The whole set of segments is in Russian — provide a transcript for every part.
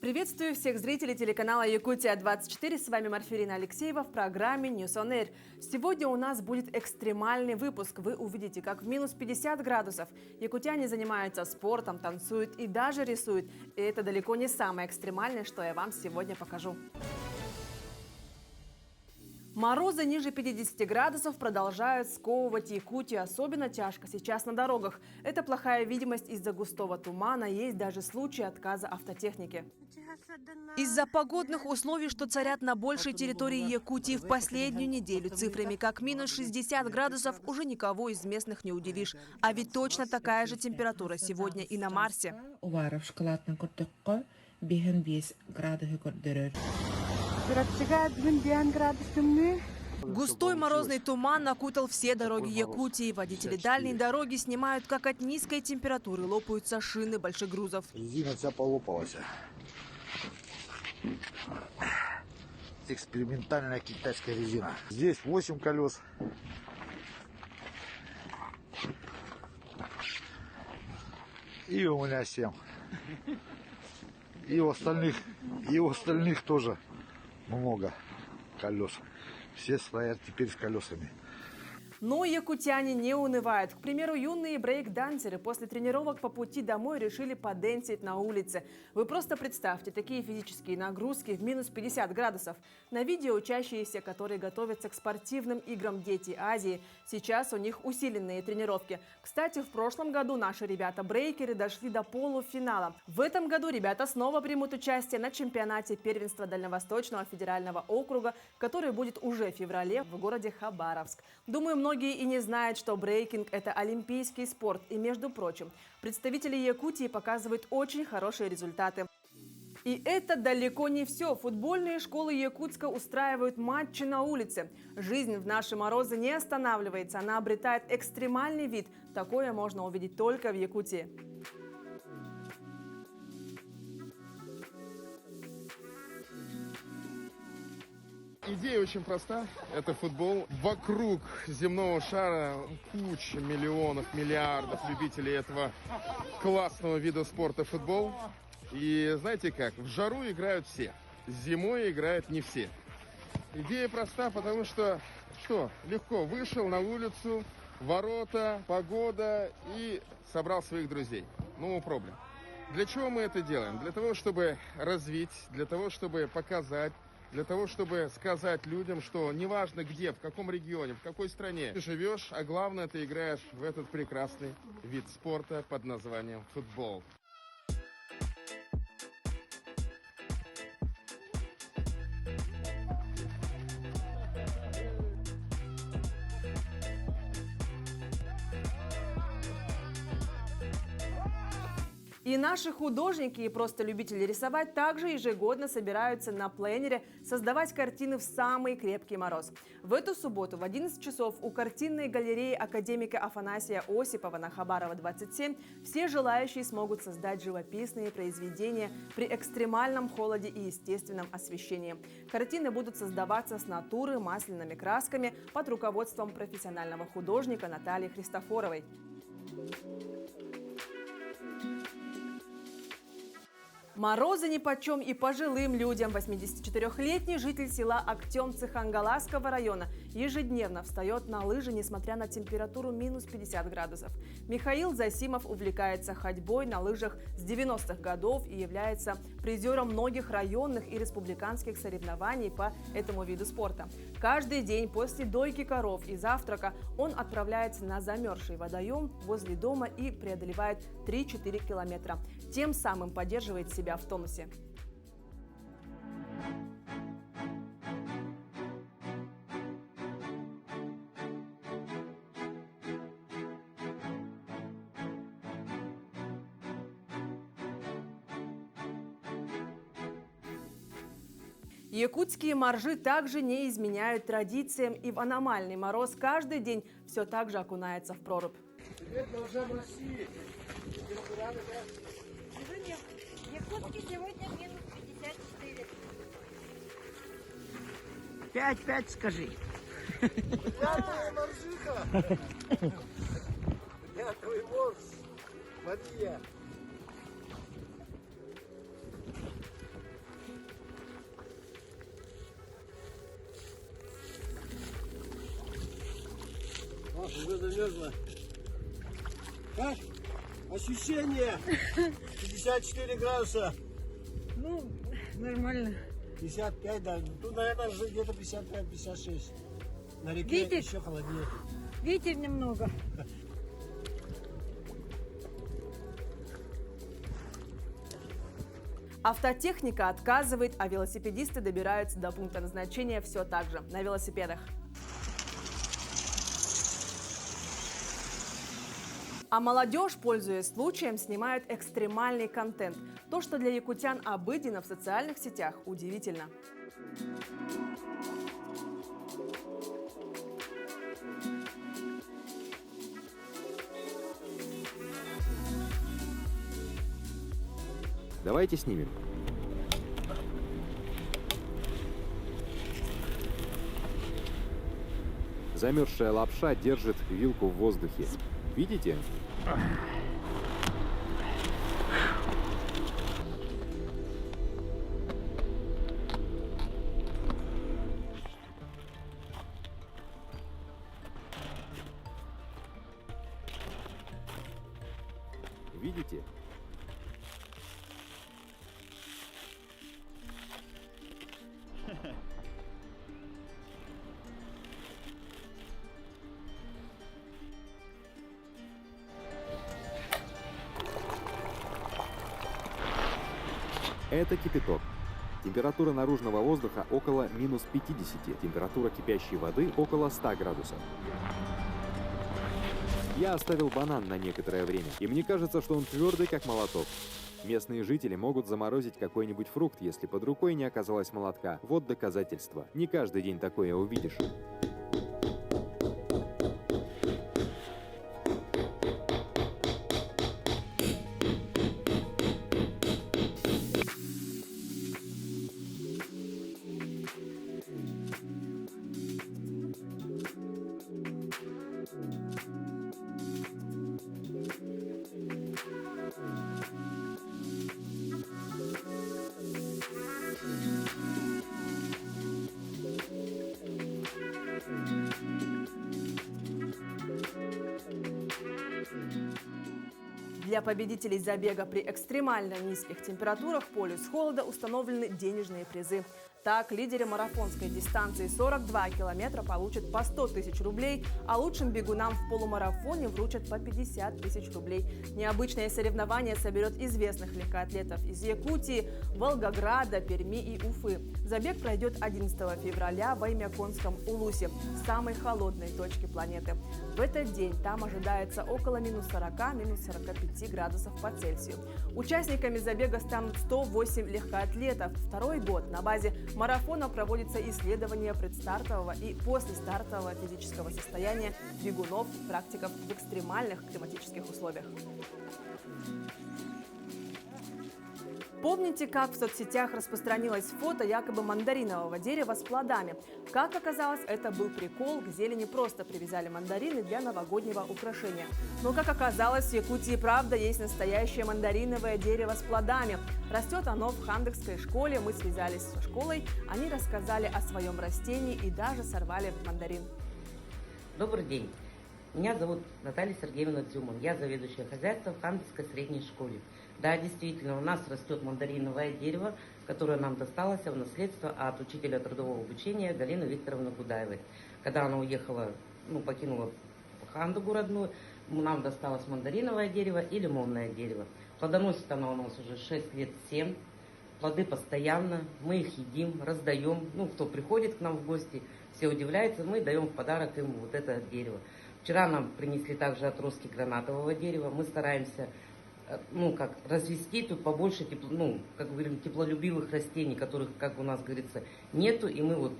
Приветствую всех зрителей телеканала Якутия-24. С вами Марфирина Алексеева в программе News on Air. Сегодня у нас будет экстремальный выпуск. Вы увидите, как в минус 50 градусов якутяне занимаются спортом, танцуют и даже рисуют. И это далеко не самое экстремальное, что я вам сегодня покажу. Морозы ниже 50 градусов продолжают сковывать Якутию. Особенно тяжко сейчас на дорогах. Это плохая видимость из-за густого тумана. Есть даже случаи отказа автотехники. Из-за погодных условий, что царят на большей территории Якутии в последнюю неделю, цифрами как минус 60 градусов уже никого из местных не удивишь. А ведь точно такая же температура сегодня и на Марсе. Густой морозный туман окутал все дороги Якутии. Водители дальней дороги снимают, как от низкой температуры лопаются шины большегрузов. Резина вся полопалась. Экспериментальная китайская резина. Здесь 8 колес. И у меня 7. И у остальных тоже много колес. Все стоят теперь с колесами. Но якутяне не унывают. К примеру, юные брейк-дансеры после тренировок по пути домой решили подэнсить на улице. Вы просто представьте такие физические нагрузки в минус 50 градусов. На видео учащиеся, которые готовятся к спортивным играм «Дети Азии». Сейчас у них усиленные тренировки. Кстати, в прошлом году наши ребята-брейкеры дошли до полуфинала. В этом году ребята снова примут участие на чемпионате первенства Дальневосточного федерального округа, который будет уже в феврале в городе Хабаровск. Думаю, многие и не знают, что брейкинг – это олимпийский спорт. И, между прочим, представители Якутии показывают очень хорошие результаты. И это далеко не все. Футбольные школы Якутска устраивают матчи на улице. Жизнь в наши морозы не останавливается. Она обретает экстремальный вид. Такое можно увидеть только в Якутии. Идея очень проста. Это футбол. Вокруг земного шара куча миллионов, миллиардов любителей этого классного вида спорта футбол. И знаете как? В жару играют все. Зимой играют не все. Идея проста, потому что, легко вышел на улицу, ворота, погода и собрал своих друзей. No problem. Для чего мы это делаем? Для того, чтобы развить, для того, чтобы показать, для того, чтобы сказать людям, что неважно где, в каком регионе, в какой стране ты живешь, а главное, ты играешь в этот прекрасный вид спорта под названием футбол. И наши художники и просто любители рисовать также ежегодно собираются на пленере создавать картины в самый крепкий мороз. В эту субботу в 11 часов у картинной галереи академика Афанасия Осипова на Хабарова 27 все желающие смогут создать живописные произведения при экстремальном холоде и естественном освещении. Картины будут создаваться с натуры масляными красками под руководством профессионального художника Натальи Христофоровой. Морозы нипочем и пожилым людям. 84-летний житель села Актемцы Хангаласского района ежедневно встает на лыжи, несмотря на температуру минус 50 градусов. Михаил Засимов увлекается ходьбой на лыжах с 90-х годов и является призером многих районных и республиканских соревнований по этому виду спорта. Каждый день после дойки коров и завтрака он отправляется на замерзший водоем возле дома и преодолевает 3-4 километра. Тем самым поддерживает себя в тонусе. Якутские моржи также не изменяют традициям, и в аномальный мороз каждый день все так же окунается в прорубь. Сегодня минус 54. 5-5 скажи. Я твоя моржиха! Я твой морж! Мария! замерзла. Как? Ощущение? 54 градуса. Ну, нормально. 55, да. Тут, наверное, уже где-то 55-56. На реке Видите? еще холоднее. Ветер немного. Автотехника отказывает, а велосипедисты добираются до пункта назначения все так же, на велосипедах. А молодежь, пользуясь случаем, снимает экстремальный контент. То, что для якутян обыденно в социальных сетях, удивительно. Давайте снимем. Замерзшая лапша держит вилку в воздухе. Видите? Видите? Это кипяток. Температура наружного воздуха около минус 50, температура кипящей воды около 100 градусов. Я оставил банан на некоторое время, и мне кажется, что он твердый, как молоток. Местные жители могут заморозить какой-нибудь фрукт, если под рукой не оказалось молотка. Вот доказательство. Не каждый день такое увидишь. Для победителей забега при экстремально низких температурах полюс холода установлены денежные призы. Так, лидеры марафонской дистанции 42 километра получат по 100 тысяч рублей, а лучшим бегунам в полумарафоне вручат по 50 тысяч рублей. Необычное соревнование соберет известных легкоатлетов из Якутии, Волгограда, Перми и Уфы. Забег пройдет 11 февраля в Аймяконском Улусе, самой холодной точке планеты. В этот день там ожидается около минус 40, минус 45 градусов по Цельсию. Участниками забега станут 108 легкоатлетов. Второй год на базе марафона проводится исследование предстартового и послестартового физического состояния бегунов, практиков в экстремальных климатических условиях. Помните, как в соцсетях распространилось фото якобы мандаринового дерева с плодами? Как оказалось, это был прикол, к зелени просто привязали мандарины для новогоднего украшения. Но, как оказалось, в Якутии правда есть настоящее мандариновое дерево с плодами. Растет оно в Хандекской школе, мы связались со школой, они рассказали о своем растении и даже сорвали мандарин. Добрый день. Меня зовут Наталья Сергеевна Дзюман. Я заведующая хозяйством в Хандекской средней школе. Да, действительно, у нас растет мандариновое дерево, которое нам досталось в наследство от учителя трудового обучения Галины Викторовны Гудаевой. Когда она уехала, покинула Хандыгу родную, нам досталось мандариновое дерево и лимонное дерево. Плодоносит оно у нас уже 6 лет, 7. Плоды постоянно, мы их едим, раздаем. Кто приходит к нам в гости, все удивляются, мы даем в подарок им вот это дерево. Вчера нам принесли также отростки гранатового дерева. Мы стараемся развести тут побольше, теплолюбивых растений, которых, как у нас говорится, нету. И мы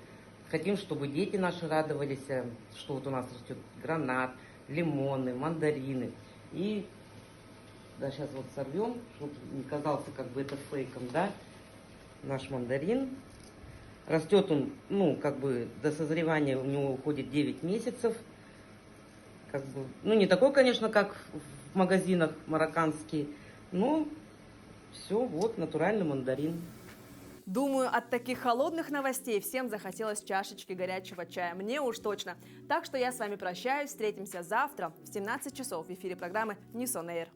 хотим, чтобы дети наши радовались, что у нас растет гранат, лимоны, мандарины. И сейчас сорвем, чтобы не казался это фейком, да, наш мандарин. Растет он, до созревания у него уходит 9 месяцев. Не такой, конечно, как в магазинах марокканский, но все, натуральный мандарин. Думаю, от таких холодных новостей всем захотелось чашечки горячего чая. Мне уж точно. Так что я с вами прощаюсь. Встретимся завтра в 17 часов в эфире программы «Нисон Эйр».